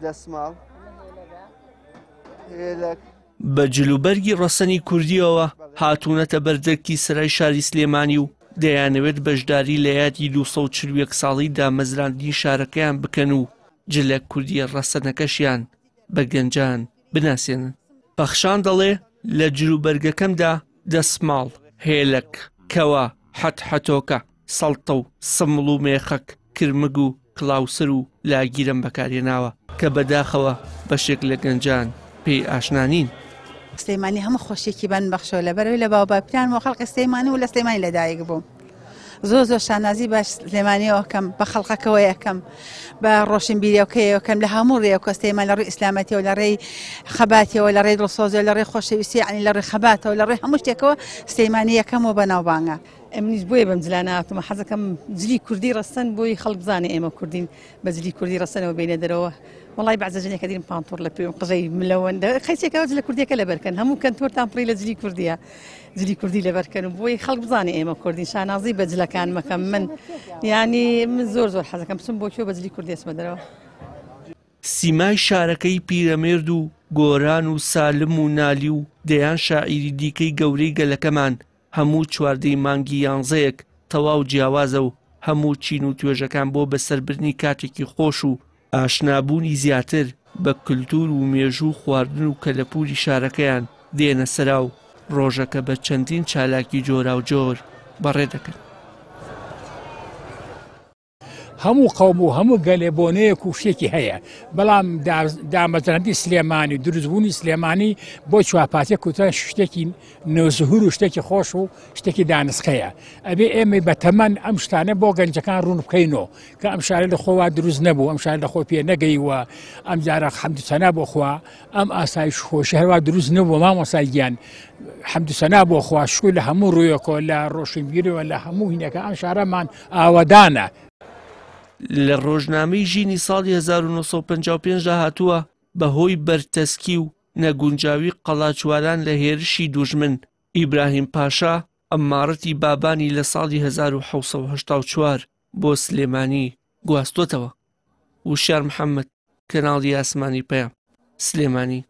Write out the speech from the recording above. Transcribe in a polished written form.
دەسماڵ هێلک بە جلوبەرگی ڕەسەنی کوردیەوە هاتوونەتە بەردەرکی سەرای شاری سلێمانی و دەیانەوێت بەشداری لە یادی 240 ساڵی دامەزراندنی شارەکەیان بکەن و جلە کوردیە ڕەسەنەکەشیان بە گەنجان بناسێنن. بەخشان دەڵێ لە جلوبەرگەکەمدا دەسماڵ، هێلک، کەوا، حەتحەتۆکە، سەڵتە و سمڵ و مێخەک، کرمگ و کڵاوسر و لاگیرم بەکارهێناوە کە بەداخەوە بەشێک لە گەنجان پێی ئاشنانین. سلێمانی هەموو خۆشیێکی بەن بەخشەوە لەبەرەوەی لە باوباپیان و خەڵقی سلێمانی و لە سلێمانی لەدایک بووم. زۆر شانازی باش سلێمانیەوە کەم بە خەڵقەکەەوە یەکەم بە ڕۆشنبیریەکەیەکەم لە هەموو ڕێوکە سلێمان لە ڕێی ئیسلامەتیەوە لە ڕێی خەباتیەوە لە ڕێی دڵسۆزیەوە لە ڕێی خۆشەویستی عنی لە ڕێی خەباتەوە لە ڕێی هەموو شتێکەوە سلێمانی یەکەم و بەناوبانگە. ئەمنیش بۆیە بەم جلانە هاتوومە حەزەکەم جلی کوردی ڕەسەن بۆی خەڵک بزانێ ئێمە کوردین بە جلی کوردی ڕەسەنەوە بینە دەرەوە. والله بعض جنێکە دیرم پانتۆر لە پێم قژەی ملەوەندە خەیسێکەوە لە کوردیەکە لەبەرکەن هەموو کەنتۆرتان پڕی لە جلی کوردیە جلی کوردی لەبەرکەن و بۆی خەڵک بزانێ ئێمە کوردین شانازی بە جلەکان مەکەم من ینی من زۆر حەزەکەم بچم بۆ بە جلی کوردی ئەچمە دەرەوە. سیمای شارەکەی پیرەمێرد و گۆران و سالم و نالی و دەیان شاعیری دیکەی گەورەی گەلەکەمان هەموو چواردەی مانگی 11 تەواو جیاوازە و هەموو چین و توێژەکان بۆ بەسەربردنی کاتێکی خۆش و ئاشنابوونی زیاتر بە کللتور و مێژوو خواردن و کەلەپوری شارەکەیان دێنە سەرا و ڕۆژەکە بە چەندین چالاکی جۆرا و جۆر بەڕێ دەکەن. هەموو قەوم و هەموو گەلێبۆنەیەک و شتێکی هەیە بەڵام دامەزراندنی سلێمانی دروستبوونی سلێمانی بۆ چواپاتێک کوتە شتێکی نۆزهور و شتێکی خۆش و شتێکی دانسخەیە ئەبێ ئێمە بەتەمەن ئەم شتانە بۆ گەنجەکان ڕوون بکەینەوە کە ئەم شارە لە خۆوا دروست نەبوو ئەم شار لە خۆ پێ نەگەیوە ئەم جارە حەمدوسەنا بۆ خوا ئەم ئاسایش خۆشی هەروە دروست نەبووە مامۆسای گیان حەمدوسەنا بۆ خوا شکوی لە هەموو ڕوویەکەوە لە ڕۆشنبیرەوە لە هەموو هینەکە ئەم شارەمان ئاوەدانە. لە ڕۆژنامەی ژینی ساڵی 1955 هاتووە بەهۆی بەرتەسکی و نەگونجاوی قەڵاچواران لە هێرشی دوژمن ئیبراهیم پاشا ئەمارەتی بابانی لە ساڵی 1984 بۆ سلێمانی گواستوتەوە. وشار محەممەد کەناڵی ئاسمانی پەیام سلێمانی.